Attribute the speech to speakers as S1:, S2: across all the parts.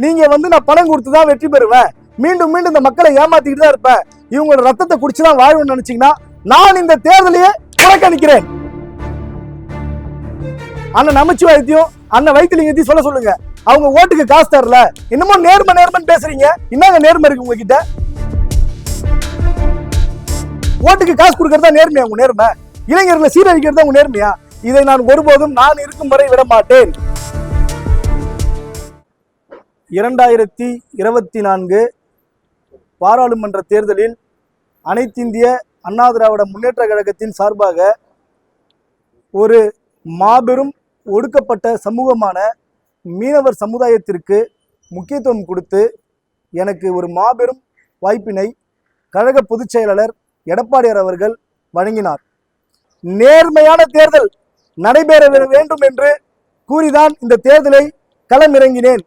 S1: நீங்க நான் பணம் கொடுத்து தான் வெற்றி பெறுவேன், மீண்டும் மீண்டும் இந்த மக்களை ஏமாத்திக்கிட்டு தான் இருப்பேன், இவங்களோட ரத்தத்தை குடிச்சுதான் வாழ்வேன்னு நினைச்சீங்கன்னா நான் இந்த தேர்தலையே புறக்கணிக்கிறேன். அண்ணன் நமச்சிவாயத்தையும் அண்ணன் வைத்திலிங்கத்தையும் சொல்ல சொல்லுங்க. அவங்க ஓட்டுக்கு காசு தரல, இன்னமும் நேர்மன்னு பேசுறீங்க. என்னங்க நேர்மை இருக்கு உங்ககிட்ட? ஓட்டுக்கு காசு கொடுக்கறதா நேர்மையா உங்க நேர்மை? இளைஞர்களை சீரழிக்கிறதா உங்க நேர்மையா? இதை நான் ஒருபோதும் நான் இருக்கும் வரை விட மாட்டேன். 2024 பாராளுமன்ற தேர்தலில் அனைத்திந்திய அண்ணா திராவிட முன்னேற்ற கழகத்தின் சார்பாக ஒரு மாபெரும் ஒடுக்கப்பட்ட சமூகமான மீனவர் சமுதாயத்திற்கு முக்கியத்துவம் கொடுத்து எனக்கு ஒரு மாபெரும் வாய்ப்பினை கழக பொதுச் செயலாளர் எடப்பாடியார் அவர்கள் வழங்கினார். நேர்மையான தேர்தல் நடைபெற வேண்டும் என்று கூறிதான் இந்த தேர்தலை களமிறங்கினேன்,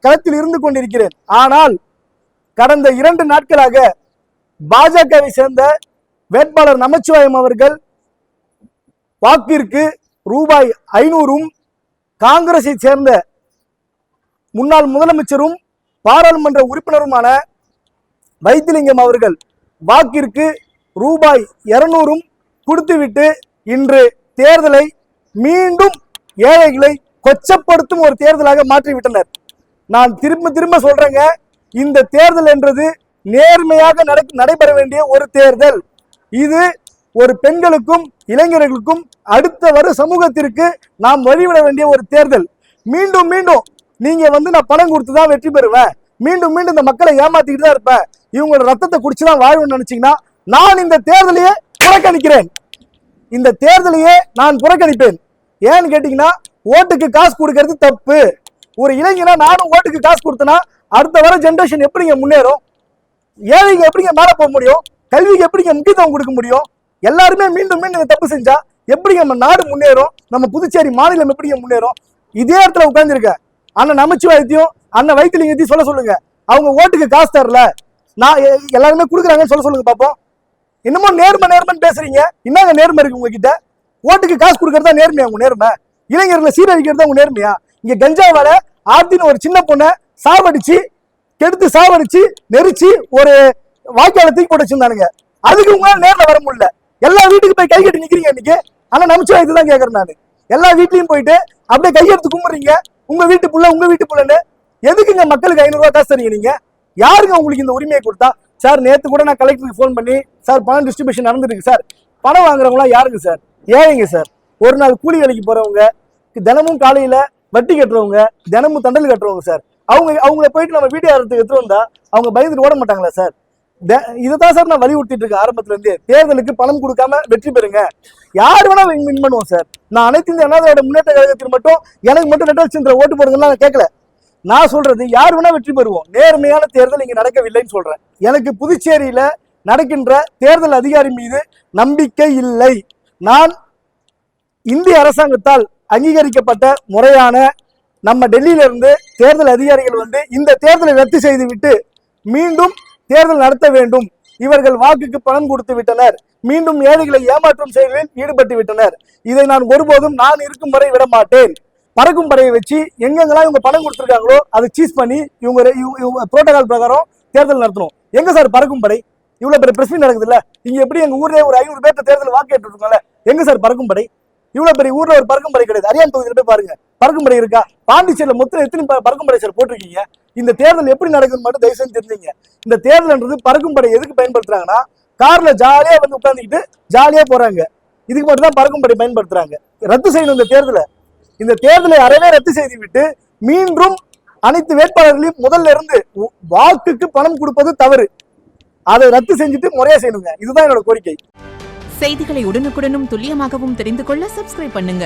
S1: களத்தில் இருந்து கொண்டிருக்கிறேன். ஆனால் கடந்த 2 நாட்களாக பாஜகவை சேர்ந்த வேட்பாளர் நமச்சிவாயம் அவர்கள் வாக்கிற்கு ரூபாய் 500ம், காங்கிரஸை சேர்ந்த முன்னாள் முதலமைச்சரும் பாராளுமன்ற உறுப்பினருமான வைத்திலிங்கம் அவர்கள் வாக்கிற்கு ரூபாய் 200ம் கொடுத்துவிட்டு இன்று தேர்தலை மீண்டும் ஏழைகளை கொச்சப்படுத்தும் ஒரு தேர்தலாக மாற்றிவிட்டனர். நான் திரும்ப சொல்றேங்க, இந்த தேர்தல் என்றது நேர்மையாக நடைபெற வேண்டிய ஒரு தேர்தல். இது ஒரு பெண்களுக்கும் இளைஞர்களுக்கும் அடுத்த வர சமூகத்திற்கு நாம் வழிவிட வேண்டிய ஒரு தேர்தல். மீண்டும் நீங்க நான் பணம் கொடுத்து தான் வெற்றி பெறுவேன், மீண்டும் இந்த மக்களை ஏமாத்திக்கிட்டு தான் இருப்பேன், இவங்களோட ரத்தத்தை குடிச்சுதான் வாழ்வேன்னு நினைச்சீங்கன்னா நான் இந்த தேர்தலையே புறக்கணிக்கிறேன். இந்த தேர்தலையே நான் புறக்கணிப்பேன். ஏன்னு கேட்டீங்கன்னா, ஓட்டுக்கு காசு கொடுக்கறது தப்பு. ஒரு இளைஞனா நானும் ஓட்டுக்கு காசு கொடுத்தனா அடுத்த வர ஜெனரேஷன் எப்படிங்க முன்னேறும்? ஏழைங்க எப்படிங்க மேல போக முடியும்? கல்விக்கு எப்படிங்க முக்கியத்துவம் கொடுக்க முடியும்? எல்லாருமே மீண்டும் இந்த தப்பு செஞ்சா எப்படி நம்ம நாடு முன்னேறும்? நம்ம புதுச்சேரி மாநிலம் எப்படிங்க முன்னேறும்? இதே இடத்துல உட்கார்ந்துருக்க அண்ணன் நமச்சிவாயத்தையும் அண்ணன் வைத்திலிங்கத்தையும் சொல்ல சொல்லுங்க. அவங்க ஓட்டுக்கு காசு தரல, நான் எல்லாருமே கொடுக்குறாங்கன்னு சொல்ல சொல்லுங்க பாப்போம். இன்னமும் நேர்மன்னு பேசுறீங்க. என்னங்க நேர்மை இருக்கு உங்ககிட்ட? ஓட்டுக்கு காசு கொடுக்கறதா நேர்மையா உங்க நேர்மை? இளைஞர்களை சீரழிக்கிறதா உங்க நேர்மையா? இங்க கஞ்சாவால ஆத்தின்னு ஒரு சின்ன பொண்ணை கெடுத்து சாவடிச்சு நெரிச்சு ஒரு வாய்க்கால தூக்கி போட்டு வச்சிருந்தானுங்க. அதுக்கு உங்களால நேர்ல வர முடியல. எல்லா வீட்டுக்கு போய் கை கட்டி நிக்கிறீங்க இன்னைக்கு. ஆனா நமச்சிவாயத்தை தான் கேட்கறேன் நான். எல்லா வீட்லயும் போயிட்டு அப்படியே கையெடுத்து கும்பிடுறீங்க, உங்க வீட்டு புள்ளன்னு. எதுக்குங்க மக்களுக்கு 500 ரூபாய் காசு தரீங்க நீங்க? யாருங்க உங்களுக்கு இந்த உரிமையை கொடுத்தா? சார், நேத்து கூட நான் கலெக்டருக்கு போன் பண்ணி, சார் பணம் டிஸ்ட்ரிபியூஷன் நடந்துருக்கு சார், பணம் வாங்குறவங்களா யாருங்க சார்? ஏழைங்க சார். ஒரு நாள் கூலி வேலைக்கு போறவங்க, தினமும் காலையில வட்டி கட்டுறவங்க, தினமும் தண்டல் கட்டுறவங்க சார். அவங்கள போயிட்டு நம்ம வீடியோ எடுத்து வந்தா அவங்க பயந்துட்டு ஓட மாட்டாங்களா சார்? இதைதான் சார் நான் வலியுறுத்திட்டு இருக்கேன் ஆரம்பத்துல இருந்து. தேர்தலுக்கு பணம் கொடுக்காம வெற்றி பெறுங்க, யார் வேணா வின் பண்ணுவோம் சார். நான் அனைத்து இந்திய அண்ணா திராவிட முன்னேற்ற கழகத்தில் மட்டும் எனக்கு மட்டும் ரெட்டல் ஓட்டு போடுங்கன்னா நான் கேட்கல. நான் சொல்றது யார் வேணா வெற்றி பெறுவோம். நேர்மையான தேர்தல் இங்க நடக்கவில்லைன்னு சொல்றேன். எனக்கு புதுச்சேரியில நடக்கின்ற தேர்தல் அதிகாரி மீது நம்பிக்கை இல்லை. நான் இந்திய அரசாங்கத்தால் அங்கீகரிக்கப்பட்ட முறையான நம்ம டெல்லியில இருந்து தேர்தல் அதிகாரிகள் இந்த தேர்தலை ரத்து செய்து விட்டு மீண்டும் தேர்தல் நடத்த வேண்டும். இவர்கள் வாக்குக்கு பணம் கொடுத்து விட்டனர், மீண்டும் ஏழைகளை ஏமாற்றும் செயலில் ஈடுபட்டு விட்டனர். இதை நான் ஒருபோதும் நான் இருக்கும் வரை விட மாட்டேன். பறக்கும் படையை வச்சு எங்கெங்கெல்லாம் இவங்க பணம் கொடுத்துருக்காங்களோ அதை சீஸ் பண்ணி இவங்க புரோட்டோகால் பிரகாரம் தேர்தல் நடத்தணும். எங்க சார் பறக்கும் படை? இவ்வளவு பெரிய பிரச்சனை நடக்குது இல்ல? இங்க எப்படி எங்க ஊர்லயே ஒரு 500 பேர்த்த தேர்தல் வாக்கு கேட்டு இருக்கோம்ல, எங்க சார் பறக்கும் படை? இவ்வளவு பெரிய ஊர்ல ஒரு பறக்கும் படை கிடையாது. அரியான் தொகுதியில போய் பாருங்க, பறக்கும் படை இருக்கா? பாண்டிச்சேரியில மொத்தம் எத்தனை பறக்கும் படை சார் போட்டிருக்கீங்க? இந்த தேர்தல் எப்படி நடக்குதுன்னு மட்டும் தயவு செஞ்சு தெரிஞ்சுங்க. இந்த தேர்தல்ன்றது பறக்கும் படை எதுக்கு பயன்படுத்துறாங்கன்னா, கார்ல ஜாலியா உட்காந்துக்கிட்டு ஜாலியா போறாங்க. இதுக்கு மட்டும் தான் பறக்கும் படை பயன்படுத்துறாங்க. ரத்து செய்யணும் இந்த தேர்தலை அறவே ரத்து செய்து விட்டு மீண்டும் அனைத்து வேட்பாளர்களையும் முதல்ல இருந்து வாக்குக்கு பணம் கொடுப்பது தவறு. அதை ரத்து செஞ்சுட்டு முறையா செய்யணுங்க. இதுதான் என்னோட கோரிக்கை.
S2: செய்திகளை உடனுக்குடனும் துல்லியமாகவும் தெரிந்து கொள்ள சப்ஸ்கிரைப் பண்ணுங்க.